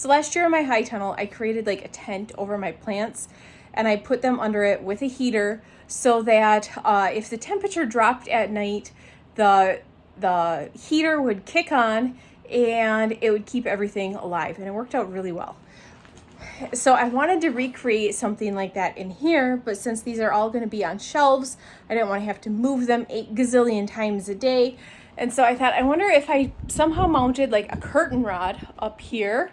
So last year in my high tunnel, I created like a tent over my plants and I put them under it with a heater so that if the temperature dropped at night, the heater would kick on and it would keep everything alive, and it worked out really well. So I wanted to recreate something like that in here, but since these are all going to be on shelves, I didn't want to have to move them 8 gazillion times a day. And so I thought, I wonder if I somehow mounted like a curtain rod up here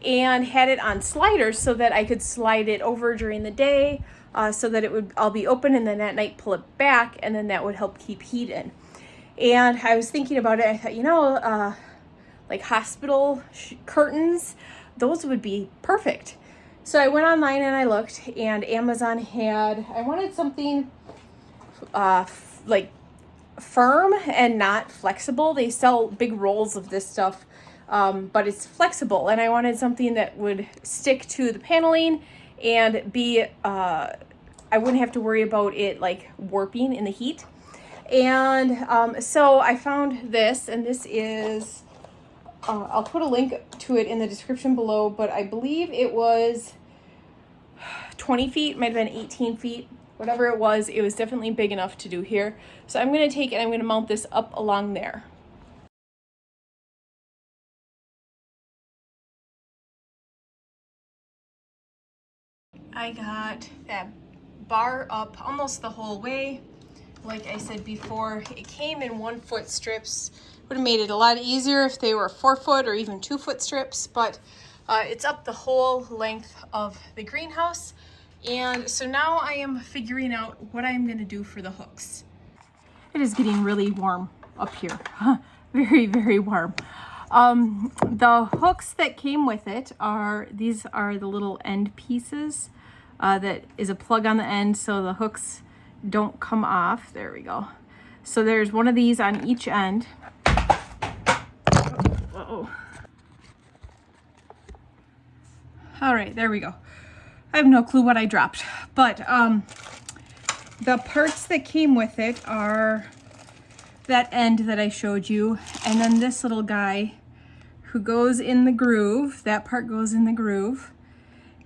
and had it on sliders so that I could slide it over during the day so that it would all be open, and then at night pull it back, and then that would help keep heat in. And I was thinking about it. I thought, like hospital curtains, those would be perfect. So I went online and I looked, and Amazon had, I wanted something like firm and not flexible. They sell big rolls of this stuff, but it's flexible, and I wanted something that would stick to the paneling and be, I wouldn't have to worry about it like warping in the heat. And so I found this, and this is, I'll put a link to it in the description below, but I believe it was 20 feet, might have been 18 feet, whatever it was definitely big enough to do here. So I'm going to take it, I'm going to mount this up along there. I got that bar up almost the whole way. Like I said before, it came in 1 foot strips. Would have made it a lot easier if they were 4 foot or even 2 foot strips, but it's up the whole length of the greenhouse. And so now I am figuring out what I'm going to do for the hooks. It is getting really warm up here. Very, very warm. The hooks that came with it these are the little end pieces that is a plug on the end so the hooks don't come off. There we go. So there's one of these on each end. All right, there we go. I have no clue what I dropped, but the parts that came with it are that end that I showed you, and then this little guy who goes in the groove. That part goes in the groove,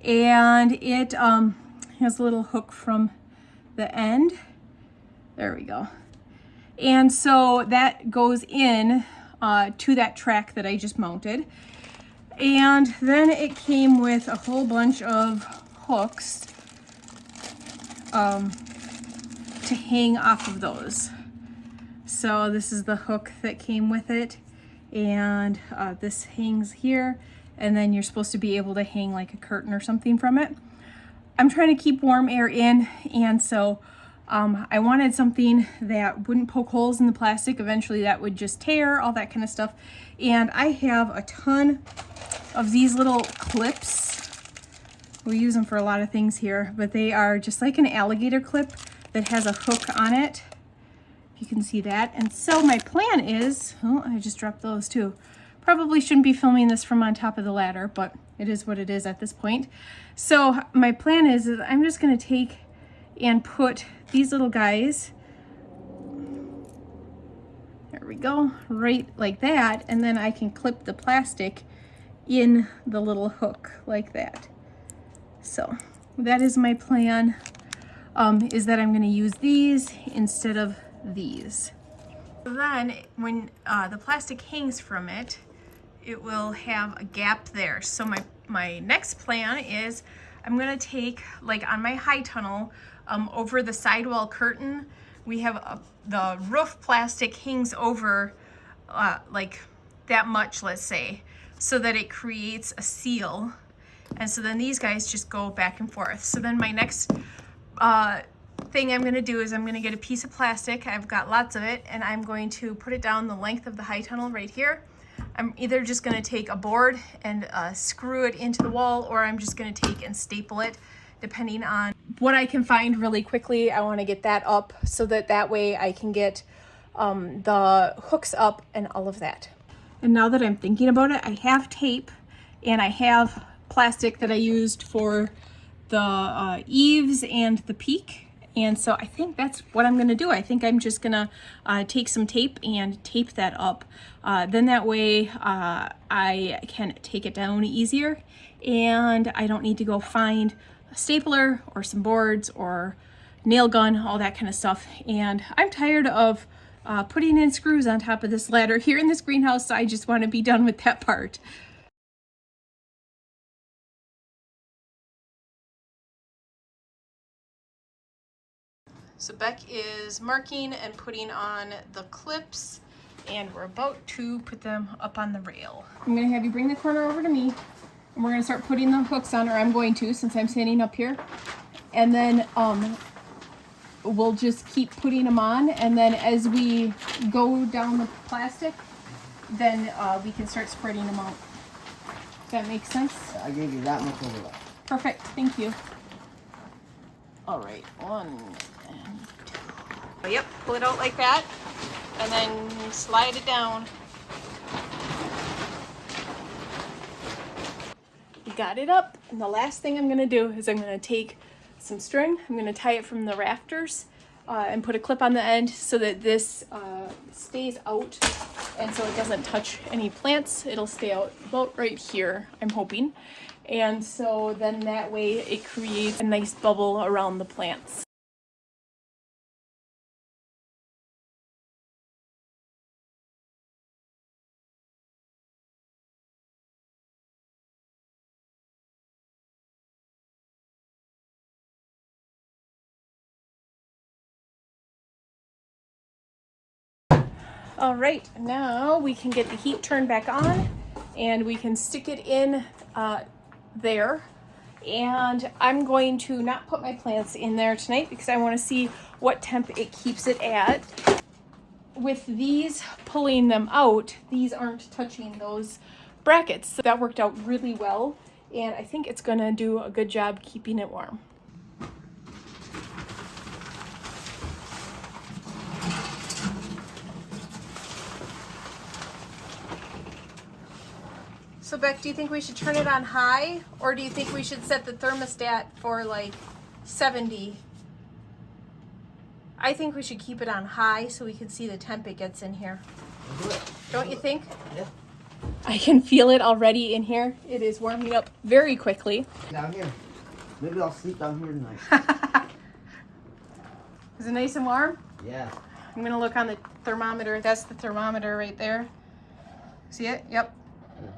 and it has a little hook from the end. There we go. And so that goes in to that track that I just mounted. And then it came with a whole bunch of hooks to hang off of those. So this is the hook that came with it, and this hangs here, and then you're supposed to be able to hang like a curtain or something from it. I'm trying to keep warm air in, and so I wanted something that wouldn't poke holes in the plastic. Eventually that would just tear, all that kind of stuff. And I have a ton of these little clips. We use them for a lot of things here, but they are just like an alligator clip that has a hook on it. If you can see that. And so my plan is, oh, I just dropped those too. Probably shouldn't be filming this from on top of the ladder, but it is what it is at this point. So my plan is I'm just gonna take and put these little guys, there we go, right like that, and then I can clip the plastic in the little hook like that. So that is my plan, is that I'm going to use these instead of these. Then when the plastic hangs from it, it will have a gap there. So my next plan is I'm going to take, like on my high tunnel, over the sidewall curtain, we have the roof plastic hangs over like that much, let's say, so that it creates a seal. And so then these guys just go back and forth. So then my next thing I'm gonna do is I'm gonna get a piece of plastic. I've got lots of it, and I'm going to put it down the length of the high tunnel right here. I'm either just gonna take a board and screw it into the wall, or I'm just gonna take and staple it, depending on what I can find really quickly. I wanna get that up so that way I can get the hooks up and all of that. And now that I'm thinking about it, I have tape and I have plastic that I used for the eaves and the peak, And so I think that's what I'm gonna do. I think I'm just gonna take some tape and tape that up. Then that way I can take it down easier, and I don't need to go find a stapler or some boards or nail gun, all that kind of stuff. And I'm tired of putting in screws on top of this ladder here in this greenhouse, so I just want to be done with that part. So Beck is marking and putting on the clips, and we're about to put them up on the rail. I'm gonna have you bring the corner over to me, and we're gonna start putting the hooks on, or I'm going to, since I'm standing up here. And then we'll just keep putting them on, and then as we go down the plastic, then we can start spreading them out. Does that make sense? I gave you that much overlap. Perfect, thank you. All right, 1 and 2. Yep, pull it out like that, and then slide it down. We got it up, and the last thing I'm gonna do is I'm gonna take some string, I'm gonna tie it from the rafters and put a clip on the end so that this stays out, and so it doesn't touch any plants. It'll stay out about right here, I'm hoping. And so then that way it creates a nice bubble around the plants. All right, now we can get the heat turned back on, and we can stick it in there. And I'm going to not put my plants in there tonight because I want to see what temp it keeps it at. With these pulling them out, these aren't touching those brackets. So that worked out really well, and I think it's gonna do a good job keeping it warm. So Beck, do you think we should turn it on high, or do you think we should set the thermostat for like 70? I think we should keep it on high so we can see the temp it gets in here. Don't you think? Yeah. I can feel it already in here. It is warming up very quickly. Down here. Maybe I'll sleep down here tonight. Is it nice and warm? Yeah. I'm gonna look on the thermometer. That's the thermometer right there. See it? Yep.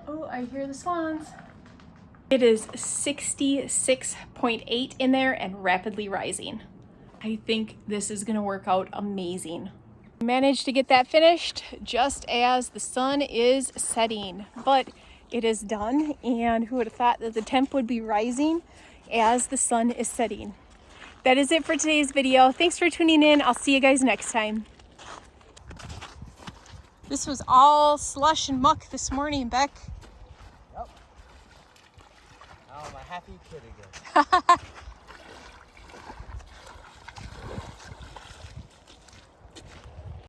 Oh, I hear the swans. It is 66.8 in there and rapidly rising. I think this is gonna work out amazing. Managed to get that finished just as the sun is setting, but it is done, and who would have thought that the temp would be rising as the sun is setting. That is it for today's video. Thanks for tuning in. I'll see you guys next time. This was all slush and muck this morning, Beck. Yep. Now I'm a happy kid again.